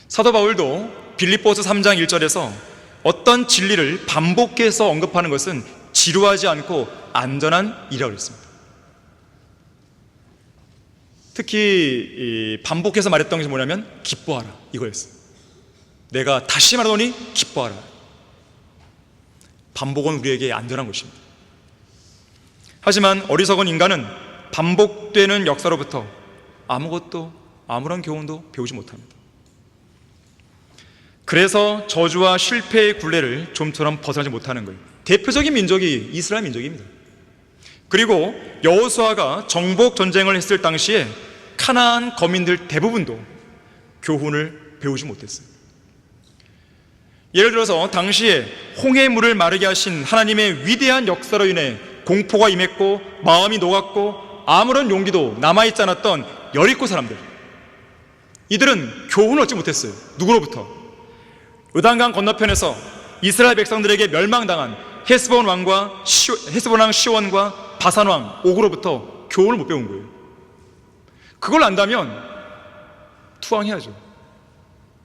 사도 바울도 빌립보서 3장 1절에서 어떤 진리를 반복해서 언급하는 것은 지루하지 않고 안전한 일이라고 했습니다. 특히 반복해서 말했던 것이 뭐냐면 기뻐하라, 이거였어요. 내가 다시 말하노니 기뻐하라. 반복은 우리에게 안전한 것입니다. 하지만 어리석은 인간은 반복되는 역사로부터 아무런 교훈도 배우지 못합니다. 그래서 저주와 실패의 굴레를 좀처럼 벗어나지 못하는 거예요. 대표적인 민족이 이스라엘 민족입니다. 그리고 여호수아가 정복 전쟁을 했을 당시에 가나안 거민들 대부분도 교훈을 배우지 못했어요. 예를 들어서 당시에 홍해 물을 마르게 하신 하나님의 위대한 역사로 인해 공포가 임했고 마음이 녹았고 아무런 용기도 남아있지 않았던 여리고 사람들, 이들은 교훈을 얻지 못했어요. 누구로부터? 요단강 건너편에서 이스라엘 백성들에게 멸망당한 헤스본 왕 시온과 바산 왕 옥으로부터 교훈을 못 배운 거예요. 그걸 안다면 투항해야죠.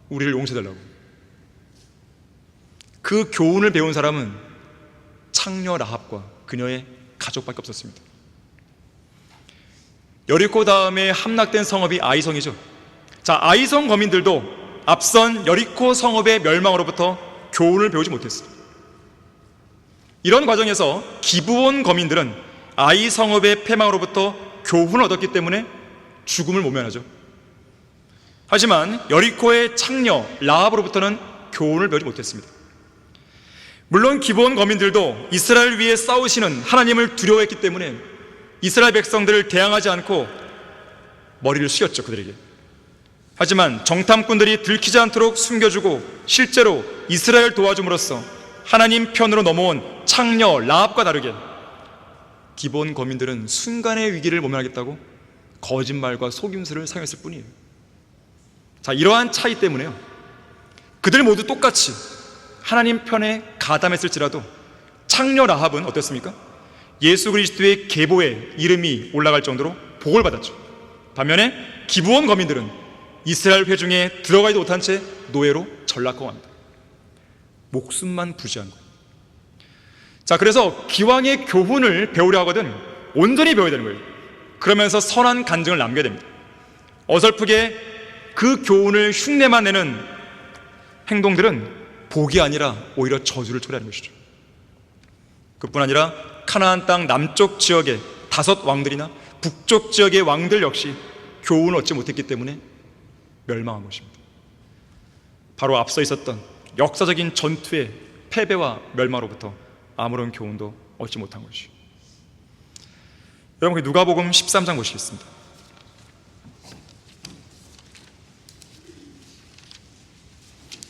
우리를 용서해달라고. 그 교훈을 배운 사람은 창녀 라합과 그녀의 가족밖에 없었습니다. 여리고 다음에 함락된 성읍이 아이성이죠. 자, 아이성 거민들도 앞선 여리고 성읍의 멸망으로부터 교훈을 배우지 못했어요. 이런 과정에서 기브온 거민들은 아이 성읍의 패망으로부터 교훈을 얻었기 때문에 죽음을 모면하죠. 하지만 여리코의 창녀 라합으로부터는 교훈을 배우지 못했습니다. 물론 기브온 거민들도 이스라엘 위에 싸우시는 하나님을 두려워했기 때문에 이스라엘 백성들을 대항하지 않고 머리를 숙였죠, 그들에게. 하지만 정탐꾼들이 들키지 않도록 숨겨주고 실제로 이스라엘 도와줌으로써 하나님 편으로 넘어온 창녀 라합과 다르게 기브온 거민들은 순간의 위기를 모면하겠다고 거짓말과 속임수를 사용했을 뿐이에요. 자, 이러한 차이 때문에요, 그들 모두 똑같이 하나님 편에 가담했을지라도 창녀 라합은 어땠습니까? 예수 그리스도의 계보에 이름이 올라갈 정도로 복을 받았죠. 반면에 기브온 거민들은 이스라엘 회중에 들어가지도 못한 채 노예로 전락하고 갑니다. 목숨만 부지한 거예요. 자, 그래서 기왕의 교훈을 배우려 하거든 온전히 배워야 되는 거예요. 그러면서 선한 간증을 남겨야 됩니다. 어설프게 그 교훈을 흉내만 내는 행동들은 복이 아니라 오히려 저주를 초래하는 것이죠. 그뿐 아니라 가나안 땅 남쪽 지역의 5 왕들이나 북쪽 지역의 왕들 역시 교훈을 얻지 못했기 때문에 멸망한 것입니다. 바로 앞서 있었던 역사적인 전투의 패배와 멸망으로부터 아무런 교훈도 얻지 못한 것이죠. 여러분, 누가복음 13장 보시겠습니다.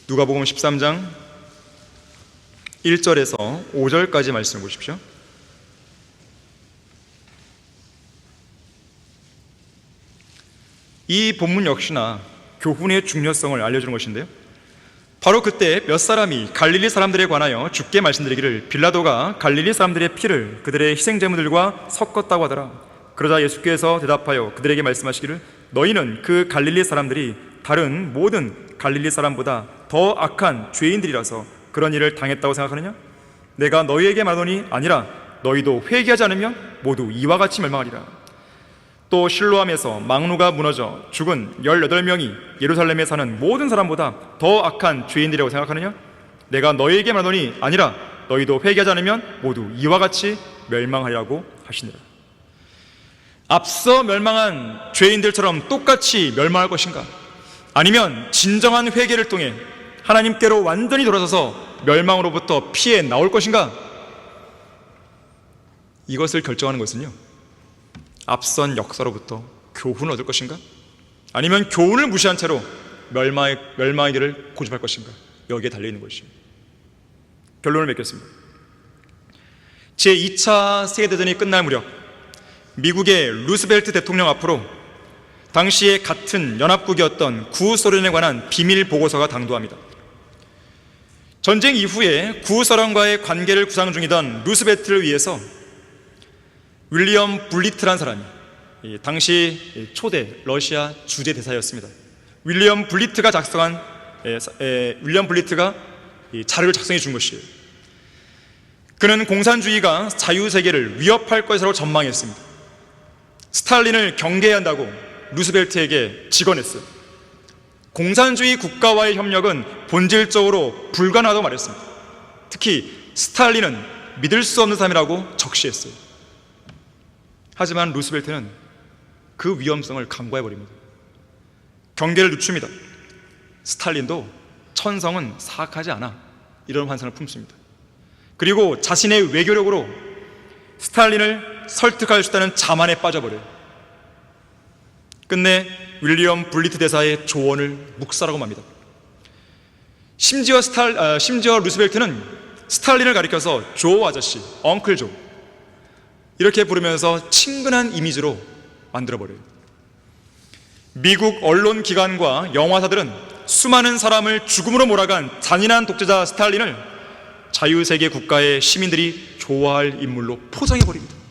누가복음 13장 1절에서 5절까지 말씀을 보십시오. 이 본문 역시나 교훈의 중요성을 알려주는 것인데요, 바로 그때 몇 사람이 갈릴리 사람들에 관하여 주께 말씀드리기를 빌라도가 갈릴리 사람들의 피를 그들의 희생제물들과 섞었다고 하더라. 그러자 예수께서 대답하여 그들에게 말씀하시기를 너희는 그 갈릴리 사람들이 다른 모든 갈릴리 사람보다 더 악한 죄인들이라서 그런 일을 당했다고 생각하느냐? 내가 너희에게 말하노니 아니라 너희도 회개하지 않으면 모두 이와 같이 멸망하리라. 또 실로암에서 망루가 무너져 죽은 18명이 예루살렘에 사는 모든 사람보다 더 악한 죄인들이라고 생각하느냐? 내가 너희에게 말하노니 아니라 너희도 회개하지 않으면 모두 이와 같이 멸망하리라고 하시니라. 앞서 멸망한 죄인들처럼 똑같이 멸망할 것인가? 아니면 진정한 회개를 통해 하나님께로 완전히 돌아서서 멸망으로부터 피해 나올 것인가? 이것을 결정하는 것은요, 앞선 역사로부터 교훈을 얻을 것인가? 아니면 교훈을 무시한 채로 멸망의 길을 고집할 것인가? 여기에 달려있는 것입니다. 결론을 맺겠습니다. 제2차 세계대전이 끝날 무렵 미국의 루스벨트 대통령 앞으로 당시에 같은 연합국이었던 구소련에 관한 비밀 보고서가 당도합니다. 전쟁 이후에 구소련과의 관계를 구상 중이던 루스벨트를 위해서 윌리엄 블리트라는 사람이 당시 초대 러시아 주재 대사였습니다. 윌리엄 블리트가 자료를 작성해 준 것이에요. 그는 공산주의가 자유세계를 위협할 것이라고 전망했습니다. 스탈린을 경계해야 한다고 루스벨트에게 직언했어요. 공산주의 국가와의 협력은 본질적으로 불가능하다고 말했습니다. 특히 스탈린은 믿을 수 없는 사람이라고 적시했어요. 하지만 루스벨트는 그 위험성을 간과해버립니다. 경계를 늦춥니다. 스탈린도 천성은 사악하지 않아, 이런 환상을 품습니다. 그리고 자신의 외교력으로 스탈린을 설득할 수 있다는 자만에 빠져버려요. 끝내 윌리엄 블리트 대사의 조언을 묵살하고 맙니다. 심지어 루스벨트는 스탈린을 가리켜서 조 아저씨, 엉클 조, 이렇게 부르면서 친근한 이미지로 만들어버려요. 미국 언론기관과 영화사들은 수많은 사람을 죽음으로 몰아간 잔인한 독재자 스탈린을 자유세계 국가의 시민들이 좋아할 인물로 포장해버립니다.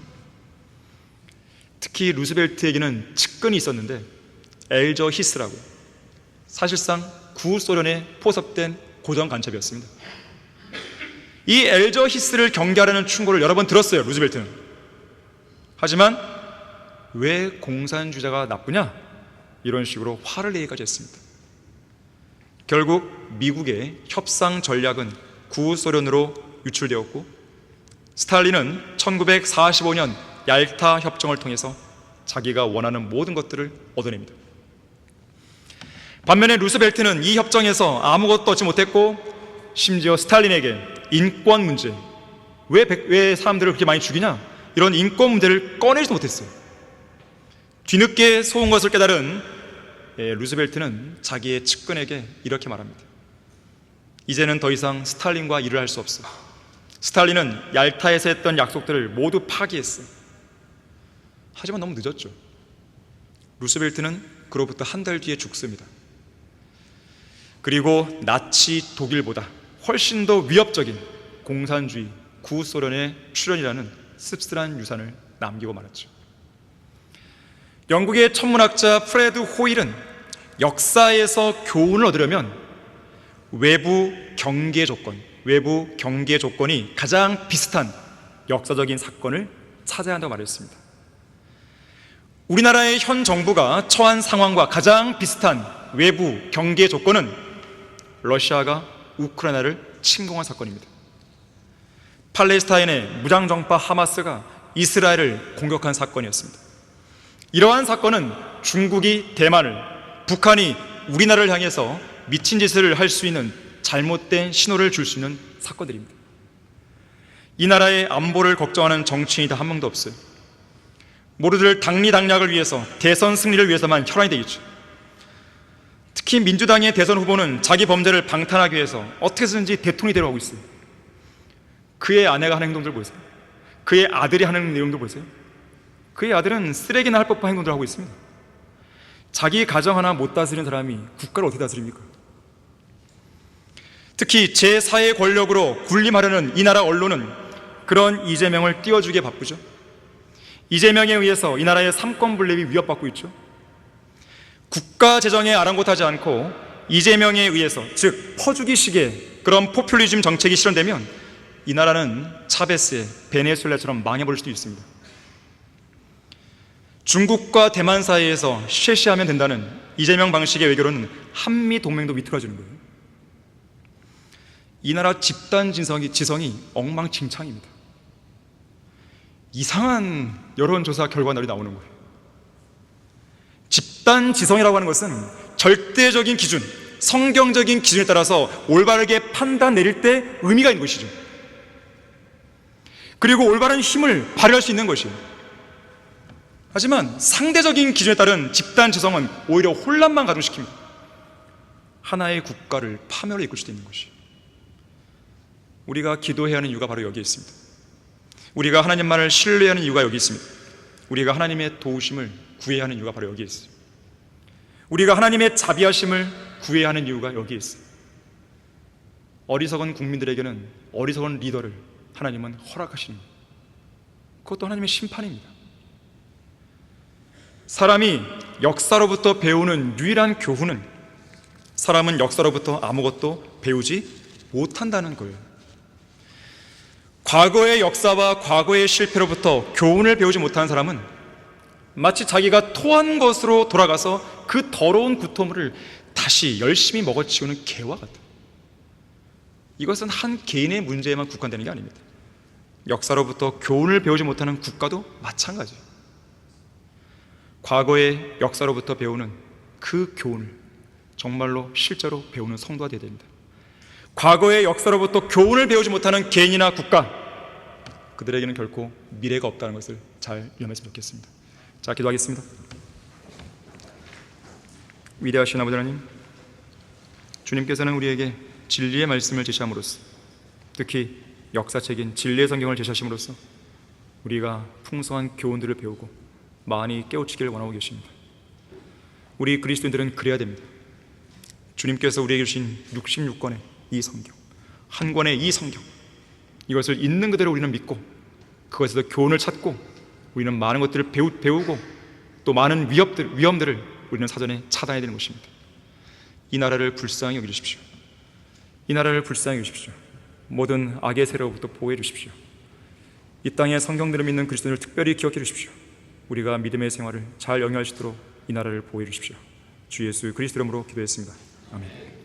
특히 루스벨트에게는 측근이 있었는데 엘저 히스라고, 사실상 구소련에 포섭된 고정 간첩이었습니다. 이 엘저 히스를 경계하려는 충고를 여러 번 들었어요, 루스벨트는. 하지만 왜 공산주의자가 나쁘냐? 이런 식으로 화를 내기까지 했습니다. 결국 미국의 협상 전략은 구소련으로 유출되었고, 스탈린은 1945년 얄타 협정을 통해서 자기가 원하는 모든 것들을 얻어냅니다. 반면에 루스벨트는 이 협정에서 아무것도 얻지 못했고, 심지어 스탈린에게 인권 문제, 왜 사람들을 그렇게 많이 죽이냐, 이런 인권 문제를 꺼내지도 못했어요. 뒤늦게 속은 것을 깨달은 루스벨트는 자기의 측근에게 이렇게 말합니다. 이제는 더 이상 스탈린과 일을 할 수 없어. 스탈린은 얄타에서 했던 약속들을 모두 파기했어. 하지만 너무 늦었죠. 루스벨트는 그로부터 한 달 뒤에 죽습니다. 그리고 나치 독일보다 훨씬 더 위협적인 공산주의 구소련의 출현이라는 씁쓸한 유산을 남기고 말았죠. 영국의 천문학자 프레드 호일은 역사에서 교훈을 얻으려면 외부 경계 조건이 가장 비슷한 역사적인 사건을 찾아야 한다고 말했습니다. 우리나라의 현 정부가 처한 상황과 가장 비슷한 외부 경계 조건은 러시아가 우크라이나를 침공한 사건입니다. 팔레스타인의 무장정파 하마스가 이스라엘을 공격한 사건이었습니다. 이러한 사건은 중국이 대만을, 북한이 우리나라를 향해서 미친 짓을 할 수 있는 잘못된 신호를 줄 수 있는 사건들입니다. 이 나라의 안보를 걱정하는 정치인이 다 한 명도 없어요. 모두들 당리당략을 위해서, 대선 승리를 위해서만 혈안이 되겠죠. 특히 민주당의 대선 후보는 자기 범죄를 방탄하기 위해서 어떻게든지 대통령이 되려고 하고 있어요. 그의 아내가 하는 행동들 보세요. 그의 아들이 하는 내용들 보세요. 그의 아들은 쓰레기나 할 법한 행동들을 하고 있습니다. 자기 가정 하나 못 다스리는 사람이 국가를 어떻게 다스립니까? 특히 제4의 권력으로 군림하려는 이 나라 언론은 그런 이재명을 띄워주기에 바쁘죠. 이재명에 의해서 이 나라의 삼권 분립이 위협받고 있죠. 국가 재정에 아랑곳하지 않고 이재명에 의해서, 즉 퍼주기식의 그런 포퓰리즘 정책이 실현되면 이 나라는 차베스의 베네수엘라처럼 망해버릴 수도 있습니다. 중국과 대만 사이에서 쉐시하면 된다는 이재명 방식의 외교로는 한미 동맹도 위태로워지는 거예요. 이 나라 집단 지성이 엉망진창입니다. 이상한 여론조사 결과들이 나오는 거예요. 집단 지성이라고 하는 것은 절대적인 기준, 성경적인 기준에 따라서 올바르게 판단 내릴 때 의미가 있는 것이죠. 그리고 올바른 힘을 발휘할 수 있는 것이에요. 하지만 상대적인 기준에 따른 집단 지성은 오히려 혼란만 가중시킵니다. 하나의 국가를 파멸로 이끌 수도 있는 것이에요. 우리가 기도해야 하는 이유가 바로 여기에 있습니다. 우리가 하나님만을 신뢰해야 하는 이유가 여기 있습니다. 우리가 하나님의 도우심을 구해야 하는 이유가 바로 여기에 있어요. 우리가 하나님의 자비하심을 구해야 하는 이유가 여기에 있어요. 어리석은 국민들에게는 어리석은 리더를 하나님은 허락하시는 거예요. 그것도 하나님의 심판입니다. 사람이 역사로부터 배우는 유일한 교훈은 사람은 역사로부터 아무것도 배우지 못한다는 거예요. 과거의 역사와 과거의 실패로부터 교훈을 배우지 못하는 사람은 마치 자기가 토한 것으로 돌아가서 그 더러운 구토물을 다시 열심히 먹어치우는 개와 같아요. 이것은 한 개인의 문제에만 국한되는 게 아닙니다. 역사로부터 교훈을 배우지 못하는 국가도 마찬가지예요. 과거의 역사로부터 배우는 그 교훈을 정말로 실제로 배우는 성도가 되어야 됩니다. 과거의 역사로부터 교훈을 배우지 못하는 개인이나 국가, 그들에게는 결코 미래가 없다는 것을 잘 유념했으면 좋겠습니다. 자, 기도하겠습니다. 위대하신 아버지 하나님, 주님께서는 우리에게 진리의 말씀을 제시함으로써, 특히 역사책인 진리의 성경을 제시하심으로써 우리가 풍성한 교훈들을 배우고 많이 깨우치기를 원하고 계십니다. 우리 그리스도인들은 그래야 됩니다. 주님께서 우리에게 주신 66권의 이 성경, 한 권의 이 성경, 이것을 있는 그대로 우리는 믿고 그것에서 교훈을 찾고 우리는 많은 것들을 배우고 또 많은 위험들을 우리는 사전에 차단해야 되는 것입니다. 이 나라를 불쌍히 여기주십시오. 이 나라를 불쌍히 여기주십시오. 모든 악의 세력으로부터 보호해 주십시오. 이 땅에 성경들을 믿는 그리스도인을 특별히 기억해 주십시오. 우리가 믿음의 생활을 잘 영위할 수 있도록 이 나라를 보호해 주십시오. 주 예수 그리스도 이름으로 기도했습니다. 아멘.